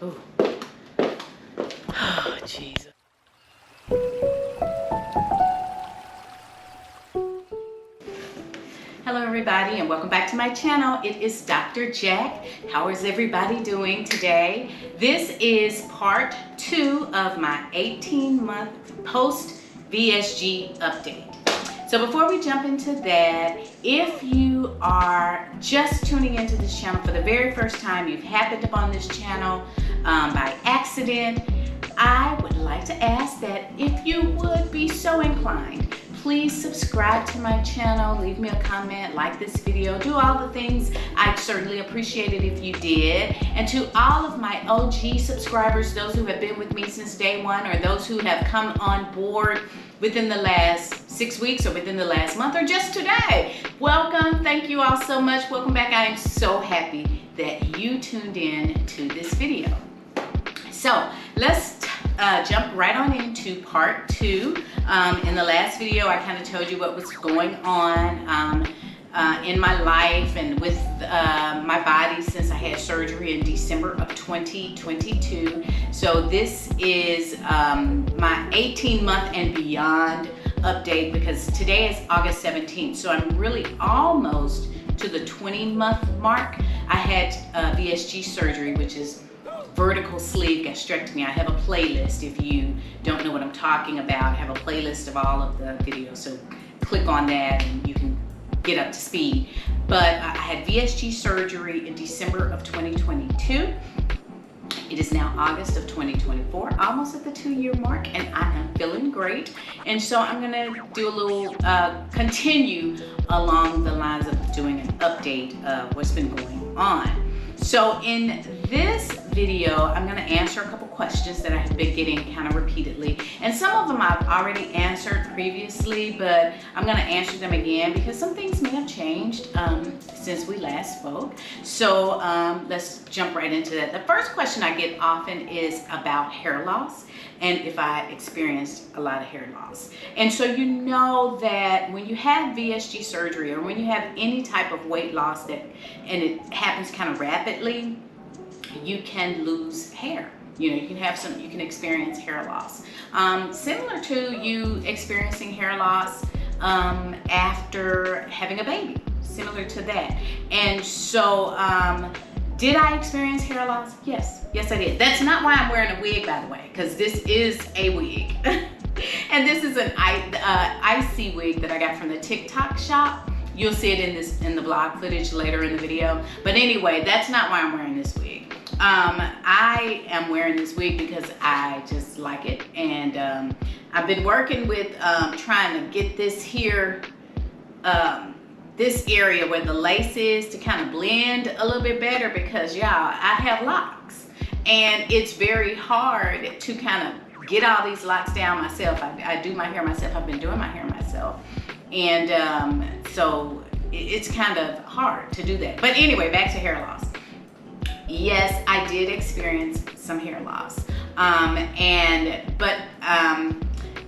Ooh. Oh, Jesus. Hello everybody and welcome back to my channel. It is Dr. Jack. How is everybody doing today? This is part 2 of my 18-month post VSG update. So before we jump into that, if you are just tuning into this channel for the very first time, you've happened upon this channel by accident, I would like to ask that if you would be so inclined, please subscribe to my channel, leave me a comment, like this video, do all the things. I'd certainly appreciate it if you did. And to all of my OG subscribers, those who have been with me since day one, or those who have come on board within the last 6 weeks or within the last month or just today, welcome. Thank you all so much. Welcome back. I am so happy that you tuned in to this video. So let's jump right on into part 2. In the last video, I kind of told you what was going on in my life and with my body since I had surgery in December of 2022. So this is my 18-month and beyond update, because today is August 17th. So I'm really almost to the 20-month mark. I had VSG surgery, which is vertical sleeve gastrectomy. I have a playlist. If you don't know what I'm talking about, I have a playlist of all of the videos, so click on that and you can get up to speed. But I had VSG surgery in December of 2022. It is now August of 2024, almost at the 2-year mark, and I am feeling great. And so I'm gonna do a little, continue along the lines of doing an update of what's been going on. So in this video, I'm going to answer a couple questions that I have been getting kind of repeatedly. And some of them I've already answered previously, but I'm going to answer them again because some things may have changed since we last spoke. So let's jump right into that. The first question I get often is about hair loss and if I experienced a lot of hair loss. And so you know that when you have VSG surgery or when you have any type of weight loss and it happens kind of rapidly, you can lose hair. You know, you can experience hair loss. Similar to you experiencing hair loss after having a baby, similar to that. And so, did I experience hair loss? Yes, I did. That's not why I'm wearing a wig, by the way, because this is a wig. And this is an icy wig that I got from the TikTok shop. You'll see it in the blog footage later in the video. But anyway, that's not why I'm wearing this wig. I am wearing this wig because I just like it. And I've been working with trying to get this here, this area where the lace is, to kind of blend a little bit better, because y'all, I have locks and it's very hard to kind of get all these locks down myself. I do my hair myself. I've been doing my hair myself. And so it's kind of hard to do that. But anyway, back to hair loss. Yes, I did experience some hair loss. But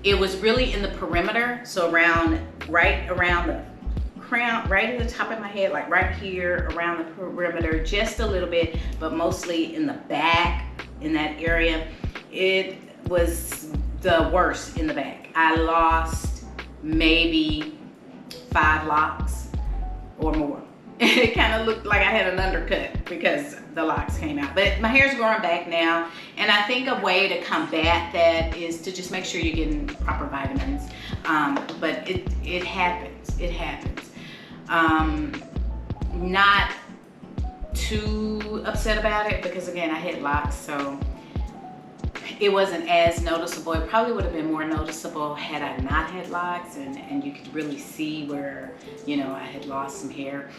it was really in the perimeter. So right around the crown, right at the top of my head, like right here around the perimeter, just a little bit, but mostly in the back, in that area. It was the worst in the back. I lost maybe 5 locks or more. It kind of looked like I had an undercut because the locks came out. But my hair's growing back now, and I think a way to combat that is to just make sure you're getting proper vitamins. But it happens. It happens. Not too upset about it because, again, I had locks, so it wasn't as noticeable. It probably would have been more noticeable had I not had locks, and you could really see where, you know, I had lost some hair.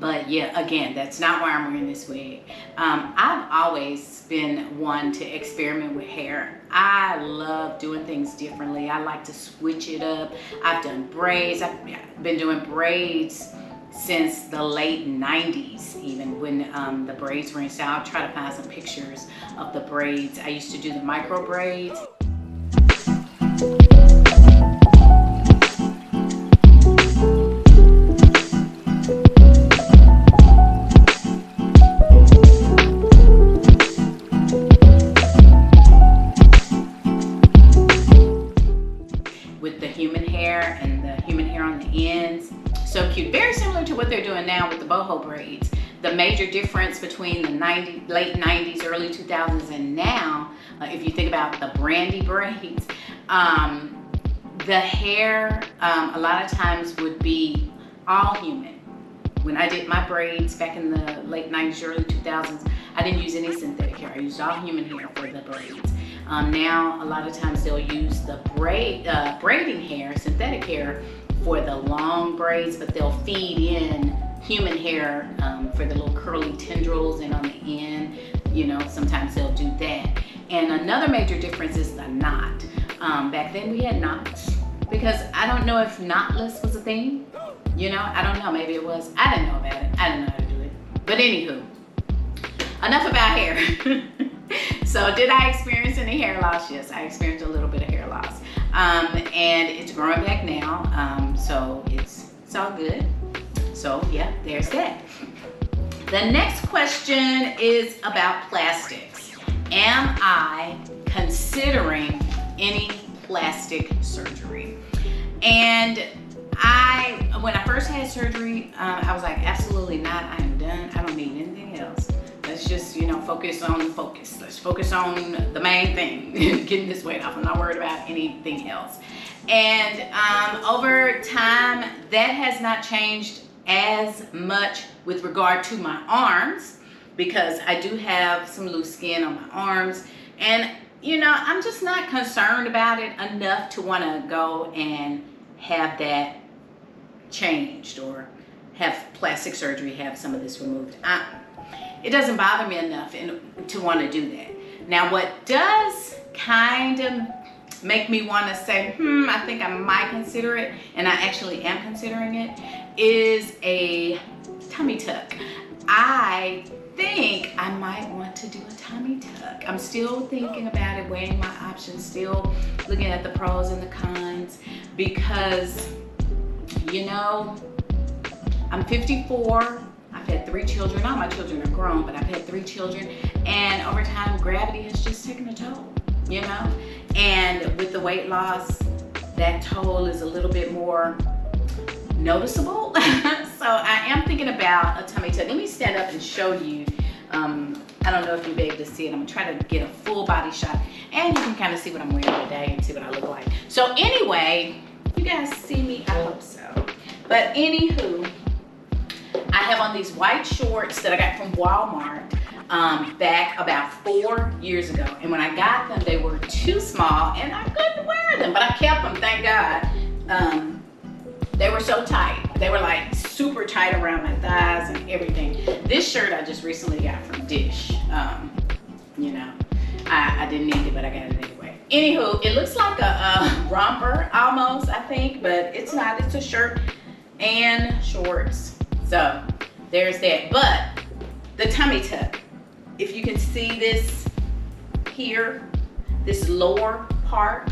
But yeah, again, that's not why I'm wearing this wig. I've always been one to experiment with hair. I love doing things differently. I like to switch it up. I've done braids. I've been doing braids since the late 90s, even when the braids were in style. I'll try to find some pictures of the braids. I used to do the micro braids. boho braids. The major difference between the late 90s, early 2000s, and now, if you think about the brandy braids, the hair a lot of times would be all human. When I did my braids back in the late 90s, early 2000s, I didn't use any synthetic hair. I used all human hair for the braids. Now, a lot of times they'll use the braiding hair, synthetic hair, for the long braids, but they'll feed in human hair for the little curly tendrils and on the end. You know, sometimes they'll do that. And another major difference is the knot. Back then we had knots, because I don't know if knotless was a thing. You know, I don't know, maybe it was. I didn't know about it. I didn't know how to do it. But anywho, enough about hair. So did I experience any hair loss? Yes, I experienced a little bit of hair loss. And it's growing back now, so it's all good. So yeah, there's that. The next question is about plastics. Am I considering any plastic surgery? And when I first had surgery, I was like, absolutely not. I am done. I don't need anything else. Let's just, you know, focus on the focus. Let's focus on the main thing, getting this weight off. I'm not worried about anything else. And over time, that has not changed as much with regard to my arms, because I do have some loose skin on my arms. And, you know, I'm just not concerned about it enough to want to go and have that changed or have plastic surgery, have some of this removed. It doesn't bother me enough to want to do that. Now, what does kind of make me want to say, I think I might consider it, and I actually am considering it, is a tummy tuck. I think I might want to do a tummy tuck. I'm still thinking about it, weighing my options, still looking at the pros and the cons, because, you know, I'm 54. I've had 3 children. All my children are grown, but I've had 3 children. And over time, gravity has just taken a toll, you know? And with the weight loss, that toll is a little bit more noticeable. So I am thinking about a tummy tuck. Let me stand up and show you. I don't know if you'll be able to see it. I'm gonna try to get a full body shot, and you can kind of see what I'm wearing today and see what I look like. So anyway, you guys see me? I hope so. But anywho, I have on these white shorts that I got from Walmart back about 4 years ago. And when I got them, they were too small and I couldn't wear them, but I kept them, thank God. They were so tight. They were like super tight around my thighs and everything. This shirt I just recently got from Dish. You know, I didn't need it, but I got it anyway. Anywho, it looks like a romper almost, I think, but it's not. It's a shirt and shorts. So there's that. But the tummy tuck, if you can see this here, this lower part,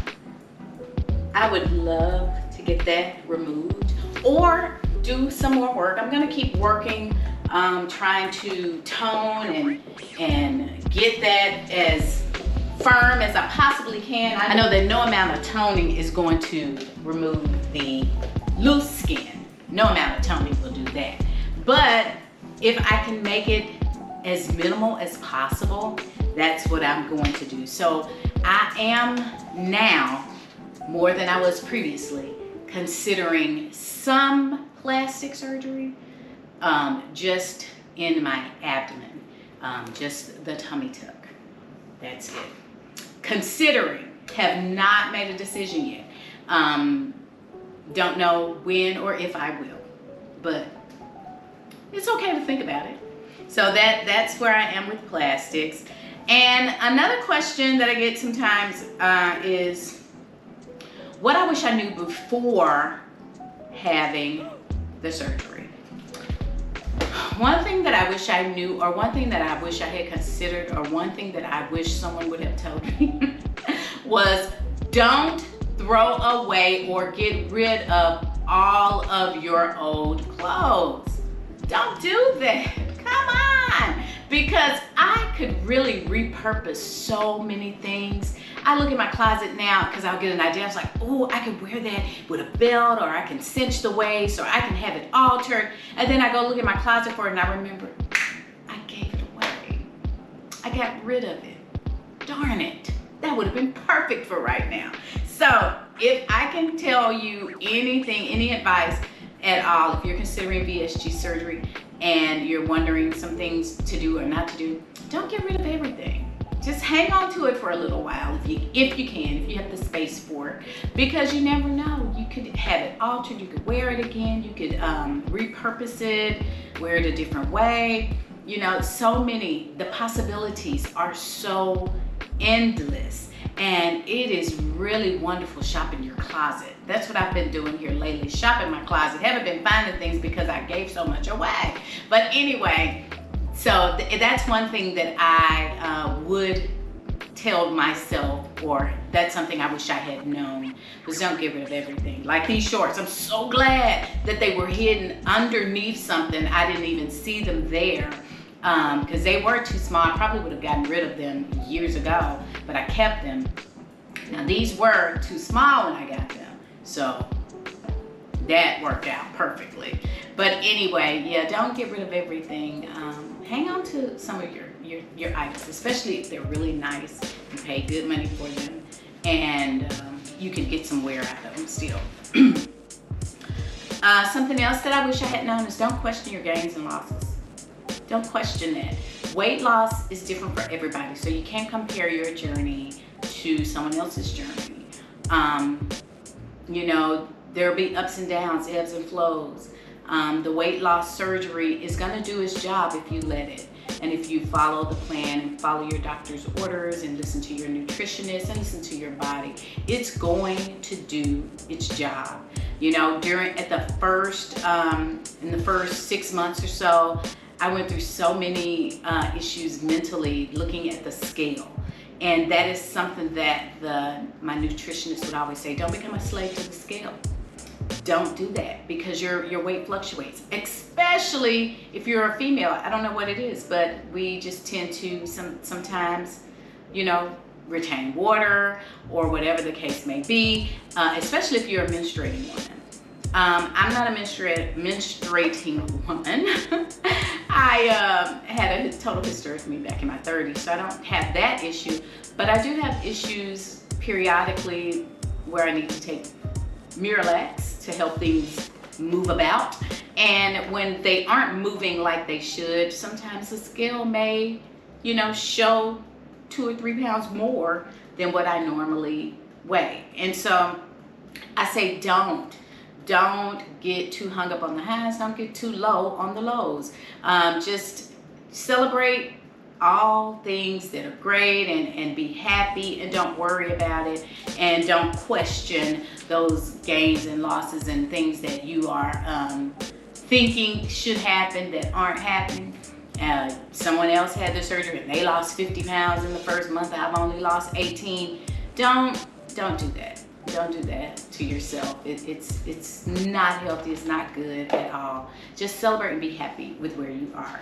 I would love to get that removed or do some more work. I'm gonna keep working, trying to tone and get that as firm as I possibly can. I know that no amount of toning is going to remove the loose skin. No amount of toning will do that. But if I can make it as minimal as possible, that's what I'm going to do. So I am now, more than I was previously, considering some plastic surgery, just in my abdomen, just the tummy tuck. That's it. Considering, have not made a decision yet. Don't know when or if I will, but it's okay to think about it. So that's where I am with plastics. And another question that I get sometimes is what I wish I knew before having the surgery. One thing that I wish I knew, or one thing that I wish I had considered, or one thing that I wish someone would have told me was don't throw away or get rid of all of your old clothes. Don't do that. Come on. Because I could really repurpose so many things. I look at my closet now because I'll get an idea. I was like, oh, I could wear that with a belt, or I can cinch the waist, or I can have it altered. And then I go look at my closet for it and I remember, I gave it away. I got rid of it. Darn it. That would have been perfect for right now. So if I can tell you anything, any advice at all, if you're considering VSG surgery and you're wondering some things to do or not to do, don't get rid of everything. Just hang on to it for a little while if you can, if you have the space for it, because you never know. You could have it altered, you could wear it again, you could repurpose it, wear it a different way. You know, so many, the possibilities are so endless, and it is really wonderful shopping your closet. That's what I've been doing here lately, shopping my closet. Haven't been finding things because I gave so much away. But anyway, so that's one thing that I would tell myself, or that's something I wish I had known, was don't get rid of everything. Like these shorts, I'm so glad that they were hidden underneath something. I didn't even see them there. Because they were too small. I probably would have gotten rid of them years ago, but I kept them. Now these were too small when I got them, so that worked out perfectly. But anyway, yeah, don't get rid of everything. Hang on to some of your items, especially if they're really nice. You pay good money for them, and you can get some wear out of them still. Something else that I wish I had known is don't question your gains and losses. Don't question that. Weight loss is different for everybody, so you can't compare your journey to someone else's journey. You know, there'll be ups and downs, ebbs and flows. The weight loss surgery is going to do its job if you let it, and if you follow the plan and follow your doctor's orders and listen to your nutritionist and listen to your body. It's going to do its job. You know, in the first 6 months or so, I went through so many issues mentally looking at the scale. And that is something that my nutritionist would always say, don't become a slave to the scale. Don't do that, because your weight fluctuates, especially if you're a female. I don't know what it is, but we just tend to sometimes, you know, retain water or whatever the case may be, especially if you're a menstruating woman. I'm not a menstruating woman. I had a total hysterectomy back in my 30s, so I don't have that issue, but I do have issues periodically where I need to take Miralax to help things move about. And when they aren't moving like they should, sometimes the scale may, you know, show 2 or 3 pounds more than what I normally weigh. And so I say don't get too hung up on the highs, don't get too low on the lows. Just celebrate all things that are great and be happy, and don't worry about it, and don't question those gains and losses and things that you are thinking should happen that aren't happening. Someone else had the surgery and they lost 50 pounds in the first month. I've only lost 18. Don't do that. Don't do that to yourself. It's not healthy. It's not good at all. Just celebrate and be happy with where you are.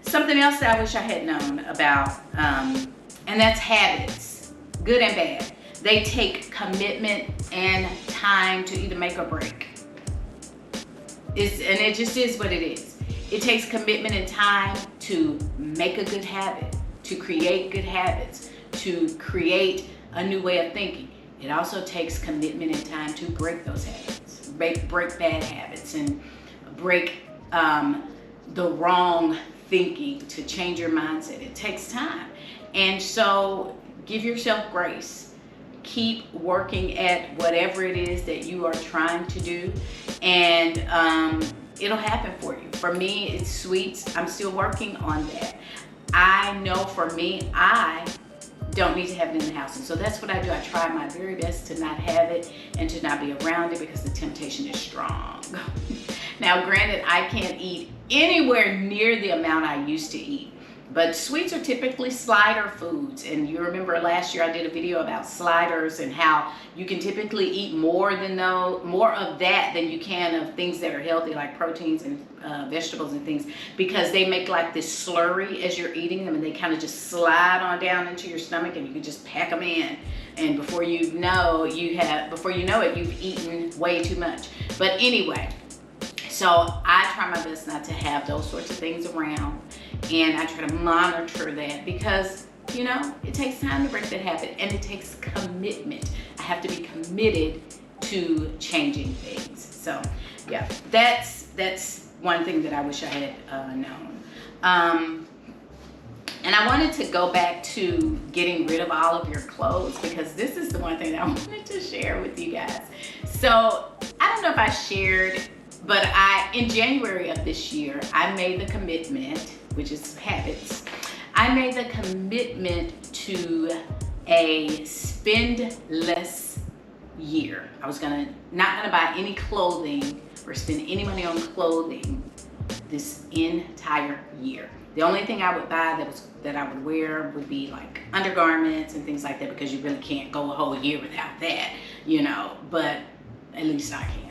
Something else that I wish I had known about, and that's habits, good and bad. They take commitment and time to either make or break. And it just is what it is. It takes commitment and time to make a good habit, to create good habits, to create a new way of thinking. It also takes commitment and time to break those habits, break bad habits, and break the wrong thinking, to change your mindset. It takes time. And so give yourself grace. Keep working at whatever it is that you are trying to do, and it'll happen for you. For me, it's sweets. I'm still working on that. I know for me, I don't need to have it in the house, and so that's what I do. I try my very best to not have it and to not be around it, because the temptation is strong. Now granted, I can't eat anywhere near the amount I used to eat, But sweets are typically slider foods, and you remember last year I did a video about sliders and how you can typically eat more of that than you can of things that are healthy, like proteins and vegetables and things, because they make like this slurry as you're eating them, and they kind of just slide on down into your stomach, and you can just pack them in, and before you know it, you've eaten way too much. But anyway, so I try my best not to have those sorts of things around, and I try to monitor that, because you know, it takes time to break that habit, and it takes commitment. I have to be committed to changing things. So yeah, that's one thing that I wish I had known. And I wanted to go back to getting rid of all of your clothes, because this is the one thing that I wanted to share with you guys. So I don't know if I shared, but in January of this year, I made the commitment, which is habits. I made the commitment to a spend less year. I was not gonna buy any clothing or spend any money on clothing this entire year. The only thing I would buy that I would wear would be like undergarments and things like that, because you really can't go a whole year without that, you know, but at least I can.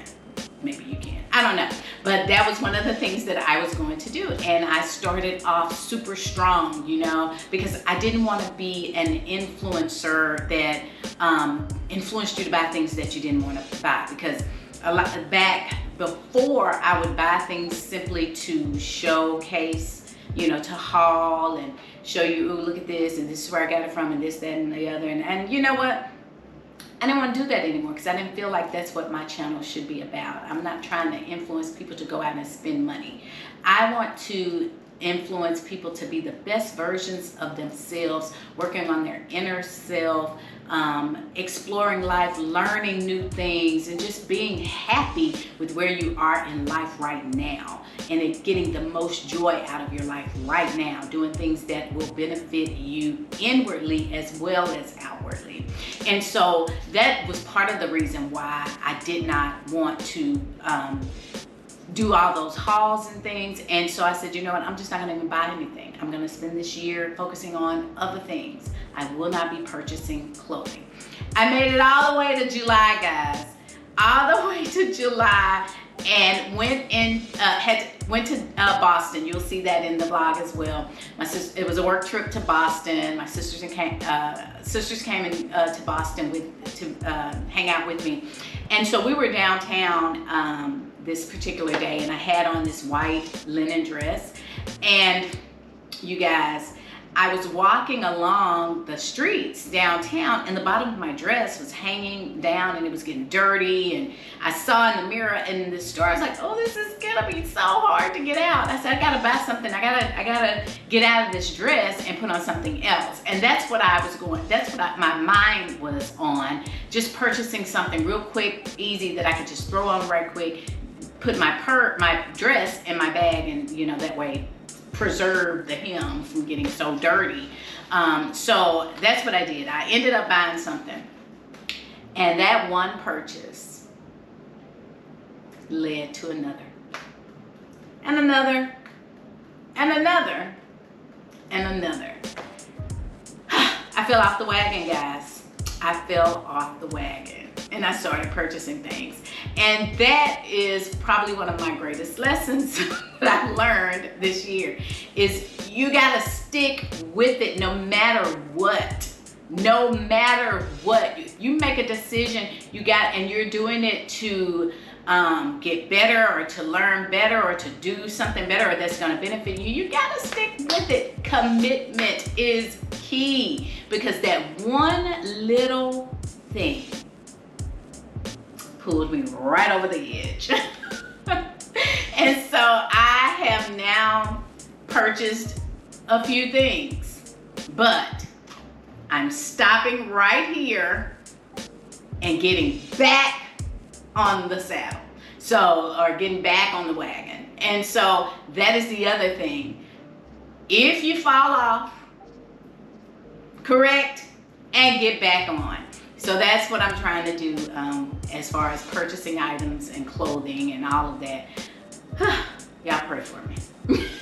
Maybe you can, I don't know. But that was one of the things that I was going to do. And I started off super strong, you know, because I didn't want to be an influencer that influenced you to buy things that you didn't want to buy. Because back before, I would buy things simply to showcase, you know, to haul and show you, ooh, look at this, and this is where I got it from, and this, that, and the other. And you know what? I didn't want to do that anymore, because I didn't feel like that's what my channel should be about. I'm not trying to influence people to go out and spend money. I want to influence people to be the best versions of themselves, working on their inner self, exploring life, learning new things, and just being happy with where you are in life right now, and getting the most joy out of your life right now, doing things that will benefit you inwardly as well as outwardly. And so that was part of the reason why I did not want to do all those hauls and things. And so I said, you know what, I'm just not gonna even buy anything. I'm gonna spend this year focusing on other things. I will not be purchasing clothing. I made it all the way to July, guys. All the way to July, and went to Boston. You'll see that in the vlog as well. It was a work trip to Boston. My sisters came to Boston to hang out with me, and so we were downtown this particular day, and I had on this white linen dress, and you guys, I was walking along the streets downtown, and the bottom of my dress was hanging down, and it was getting dirty, and I saw in the mirror in the store, I was like, oh, this is gonna be so hard to get out. I said, I gotta buy something. I gotta get out of this dress and put on something else. And that's what my mind was on, just purchasing something real quick, easy, that I could just throw on right quick, put my dress in my bag, and you know, that way preserve the hem from getting so dirty. So that's what I did. I ended up buying something, and that one purchase led to another, and another, and another, and another. I fell off the wagon, guys. I fell off the wagon, and I started purchasing things. And that is probably one of my greatest lessons that I've learned this year, is you gotta stick with it no matter what. No matter what. You make a decision, and you're doing it to get better, or to learn better, or to do something better, or that's gonna benefit you. You gotta stick with it. Commitment is key, because that one little thing pulled me right over the edge. And so I have now purchased a few things, but I'm stopping right here and getting back on the saddle. Or getting back on the wagon. And so that is the other thing. If you fall off, correct, and get back on. So that's what I'm trying to do as far as purchasing items and clothing and all of that. Y'all pray for me.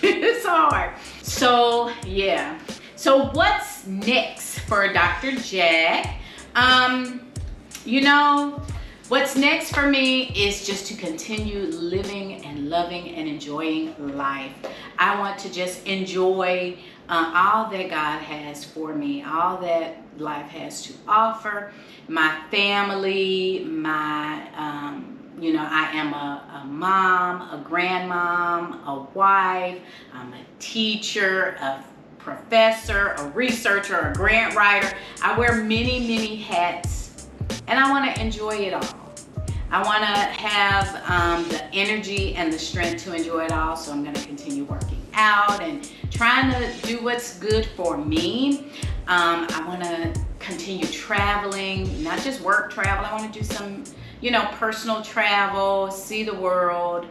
It's hard. So yeah. So what's next for Dr. Jack? You know, what's next for me is just to continue living and loving and enjoying life. I want to just enjoy all that God has for me, all that life has to offer. My family, I am a mom, a grandmom, a wife, I'm a teacher, a professor, a researcher, a grant writer. I wear many, many hats, and I want to enjoy it all. I want to have the energy and the strength to enjoy it all, so I'm going to continue working out and trying to do what's good for me. I want to continue traveling, not just work travel. I want to do some, personal travel, see the world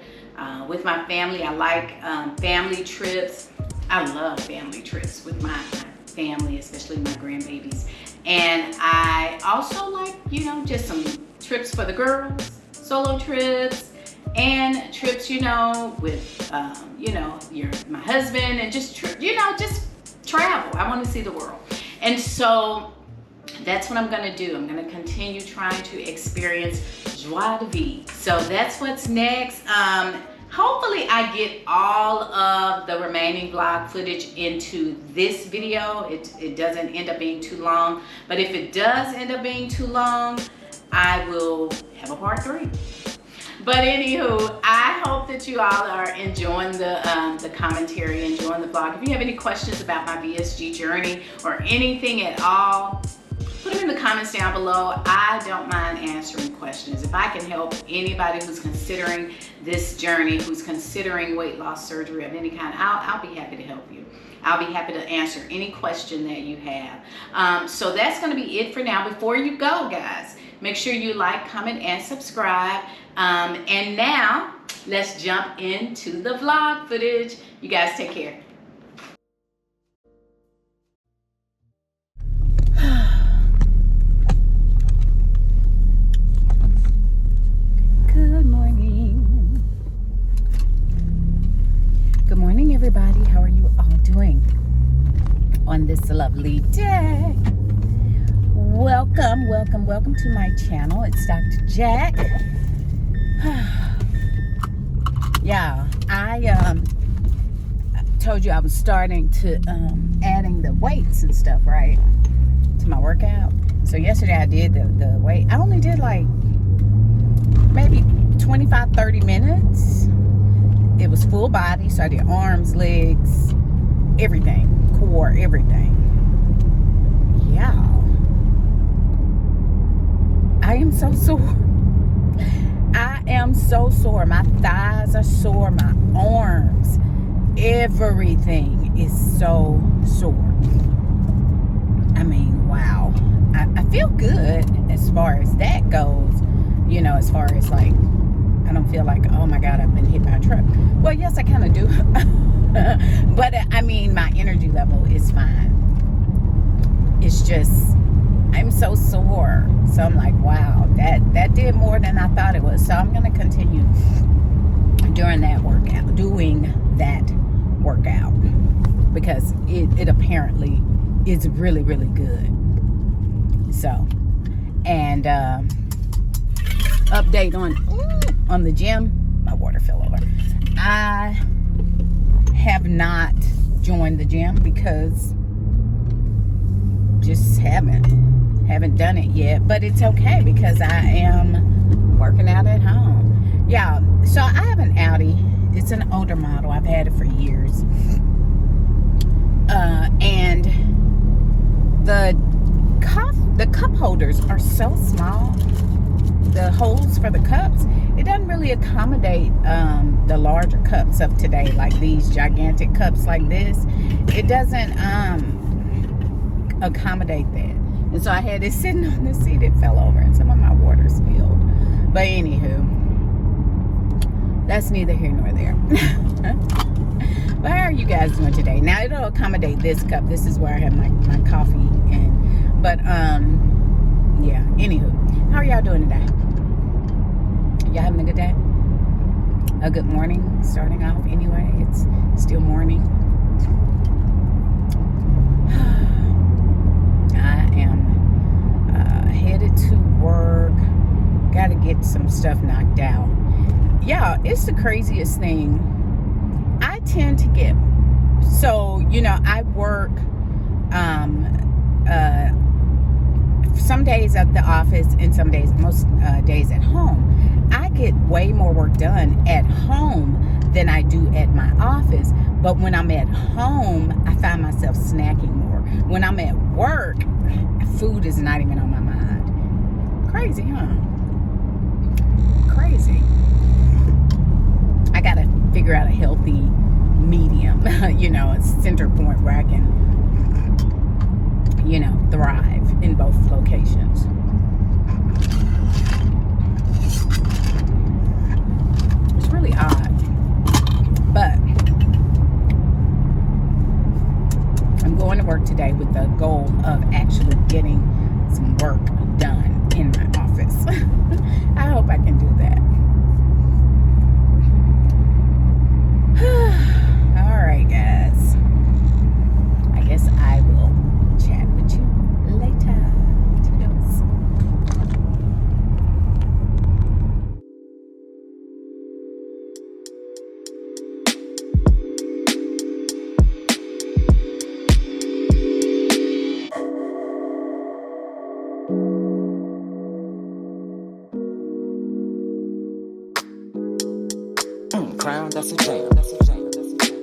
with my family. I like family trips. I love family trips with my family, especially my grandbabies. And I also like, just some trips for the girls, solo trips, and trips, with, my husband, and just travel. I want to see the world. And so that's what I'm going to do. I'm going to continue trying to experience joie de vivre. So that's what's next. Hopefully I get all of the remaining vlog footage into this video. It doesn't end up being too long. But if it does end up being too long, I will have a part 3. But anywho, I hope that you all are enjoying the commentary, enjoying the vlog. If you have any questions about my VSG journey or anything at all, put them in the comments down below. I don't mind answering questions. If I can help anybody who's considering this journey, who's considering weight loss surgery of any kind, I'll be happy to help you. I'll be happy to answer any question that you have. So that's going to be it for now. Before you go, guys, make sure you like, comment, and subscribe. And now, let's jump into the vlog footage. You guys take care. Good morning. Good morning, everybody. How are you all doing on this lovely day? Welcome, welcome, welcome to my channel. It's Dr. Jack. Yeah, I told you I was starting to adding the weights and stuff, right, to my workout. So yesterday I did the weight. I only did like maybe 25-30 minutes. It was full body, so I did arms, legs, everything, core, everything. Yeah, I am so sore. I am so sore. My thighs are sore, my arms, everything is so sore. I mean, wow. I feel good as far as that goes, as far as like, I don't feel like, oh my God, I've been hit by a truck. Well, yes, I kind of do. But I mean, my energy level is fine. It's just, I'm so sore. So I'm like, wow, that did more than I thought it was. So I'm going to continue doing that workout because it apparently is really, really good. So, and update on the gym. My water fell over. I have not joined the gym because just haven't done it yet, but it's okay because I am working out at home. Yeah, so I have an Audi. It's an older model. I've had it for years. And the cup holders are so small. The holes for the cups, it doesn't really accommodate the larger cups of today, like these gigantic cups like this. It doesn't accommodate that. And so I had it sitting on the seat. It fell over and some of my water spilled. But anywho, that's neither here nor there. But how are you guys doing today? Now it'll accommodate this cup. This is where I have my coffee in. But yeah, anywho, how are y'all doing today? Y'all having a good day? A good morning starting off anyway. It's still morning. stuff knocked out. Yeah, it's the craziest thing. I tend to get, so, I work some days at the office and most days at home. I get way more work done at home than I do at my office. But when I'm at home, I find myself snacking more. When I'm at work, food is not even on my mind. Crazy, huh? Crazy. I gotta figure out a healthy medium, a center point where I can, thrive in both locations. It's really odd, but I'm going to work today with the goal of actually getting some work done in my office. I hope I can do that. All right, guys. I guess I will chat with you later. Toodles. Crown, that's a jam. That's a jam. That's a jam.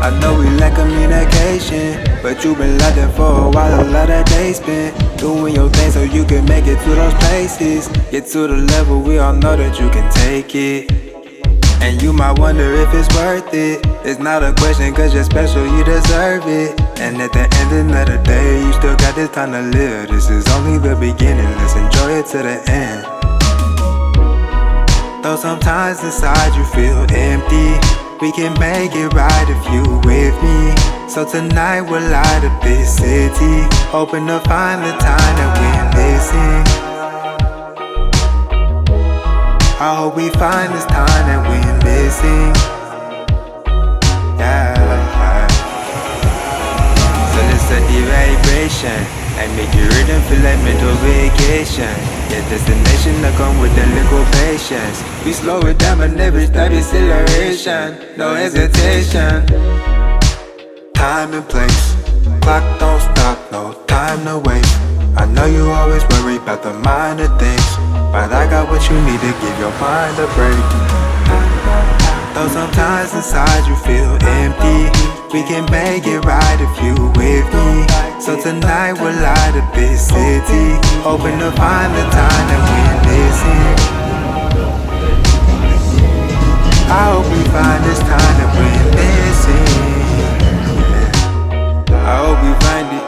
I know we lack communication, but you've been lacking for a while. A lot of days spent doing your thing so you can make it to those places. Get to the level we all know that you can take it. And you might wonder if it's worth it. It's not a question, cause you're special, you deserve it. And at the end of the day, you still got this time to live. This is only the beginning, let's enjoy it to the end. Though sometimes inside you feel empty, we can make it right if you with me. So tonight we'll light up this city, hoping to find the time that we're missing. I hope we find this time that we're missing. Yeah. So let's set the vibration and make it rhythm feel like mental vacation. Yeah, destination to come with a little patience. We slow it down but never stop acceleration. No hesitation. Time and place, clock don't stop, no time to waste. I know you always worry about the minor things, but I got what you need to give your mind a break. Though sometimes inside you feel empty, we can make it right if you with me. So tonight we'll light up this city, hoping to find the time that we're missing. I hope we find this time that we're missing. I hope we find it.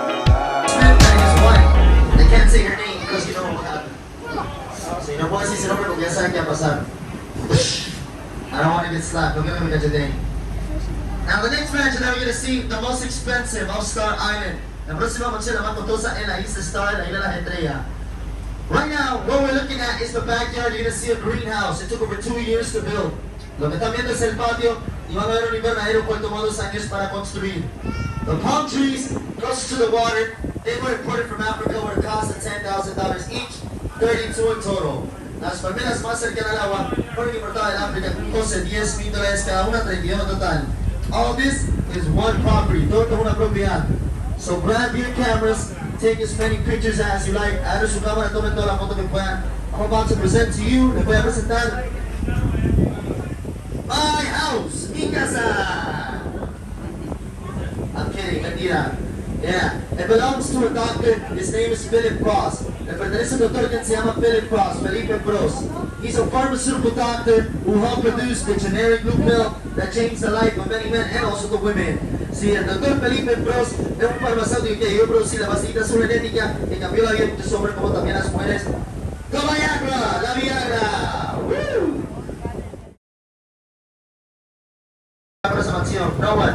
They can't say your name because you know what happened. So you know what? Si Robert, kung yasa kaya pasar. I don't want to get slapped. We're gonna make a today. Now the next match that we're gonna see, the most expensive of Star Island. The próxima match naman tutusa en la Isla Star, la Isla La Estrella. Right now, what we're looking at is the backyard. You're gonna see a greenhouse. It took over 2 years to build. Lo que están viendo es el patio y van a ver un invernadero cual tomó 2 años para construir. The palm trees close to the water, they were imported from Africa where it cost $10,000 each, 32 in total. Las palmeras más cercanas al agua fueron importadas de África, costan $10,000 cada una, 32 total. All this is one property, todo es una propiedad. So grab your cameras, take as many pictures as you like, abre su cámara, tomen toda la foto que puedan. I'm about to present to you, les voy a presentar my house, mi casa. I'm kidding, mentira. Yeah, it belongs to a doctor. His name is Philip Cross. Le pertenece a un doctor que se llama Philip Cross, Felipe Cross. He's a pharmaceutical doctor who helped produce the generic blue pill that changed the life of many men and also the women. Sí, el doctor Felipe Cross es un farmacéutico que ayudó a producir la pastilla azul genética que cambió la vida de muchos hombres como también las mujeres. ¡La Viagra! ¡La Viagra! ¡Woo! La presentación, no one.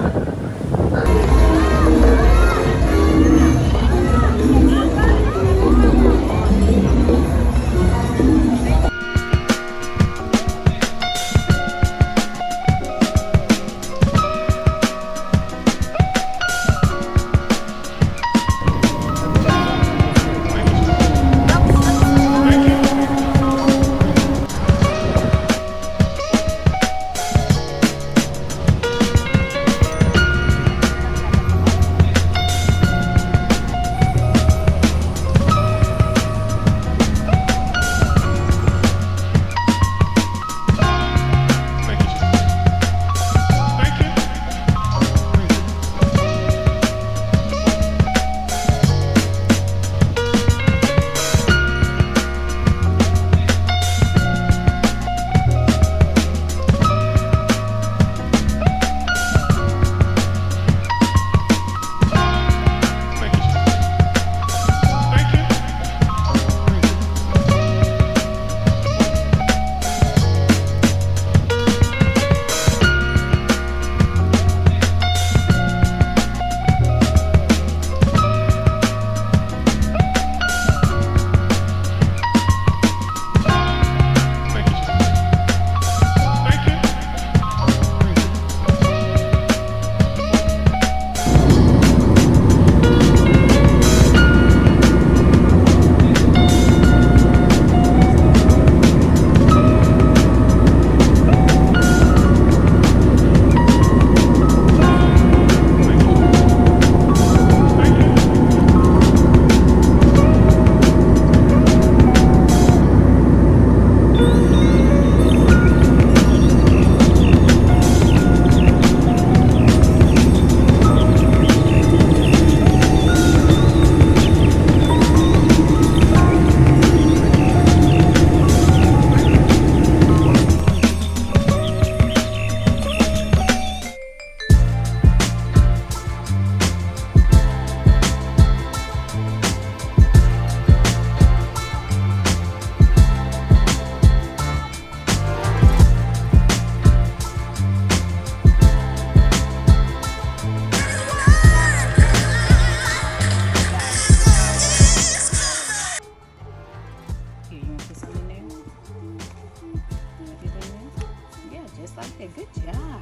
just like that. Good job.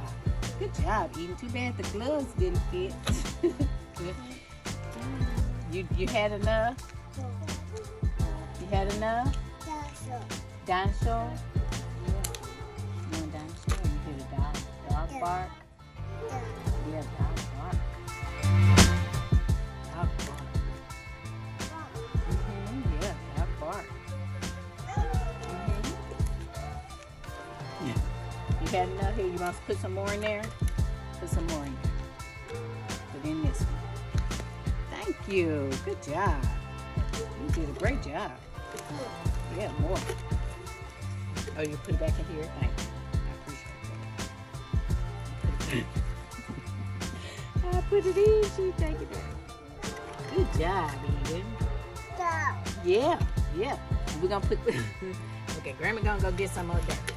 Good job, Eden. Too bad the gloves didn't fit. You had enough? You had enough? Dinosaur? Yeah. You want dinosaur? You did a dog bark? Yeah, dog bark. Dog bark. Yeah, dog bark. You had enough here? You want to put some more in there? Put some more in there. Put in this one. Thank you. Good job. You did a great job. Yeah, more. Oh, you put it back in here? Thank you. I appreciate it. I put it in. She take it out. Good job, Eden. Yeah. We're going to put... Okay, Grandma going to go get some more dirt.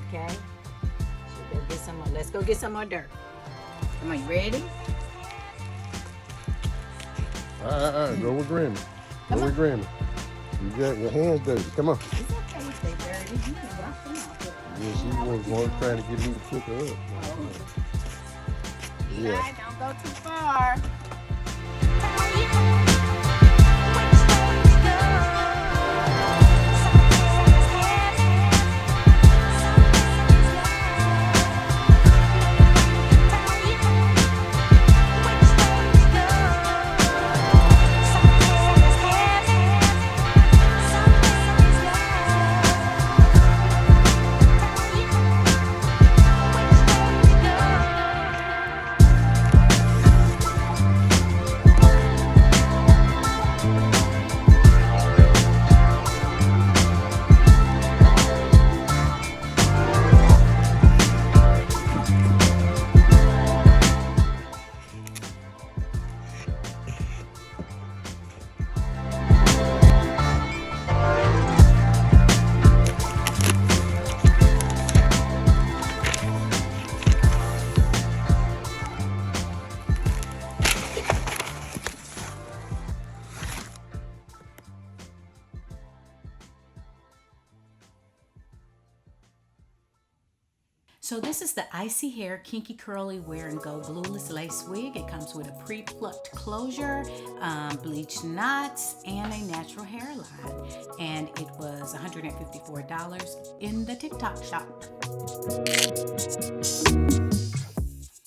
Okay? She'll go get some more. Let's go get some more dirt. Come on, you ready? Go with Grammy. Go with Grammy. You got your hands dirty. Come on. It's okay if they dirty. You can wash them off. Yeah, she was trying to get me to pick her up. Eli, don't go too far. So this is the Icy Hair Kinky Curly Wear and Go Glueless Lace Wig. It comes with a pre-plucked closure, bleached knots, and a natural hairline. And it was $154 in the TikTok shop.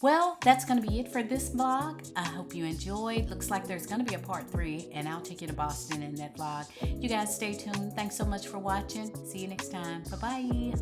Well, that's going to be it for this vlog. I hope you enjoyed. Looks like there's going to be a part 3, and I'll take you to Boston in that vlog. You guys stay tuned. Thanks so much for watching. See you next time. Bye-bye.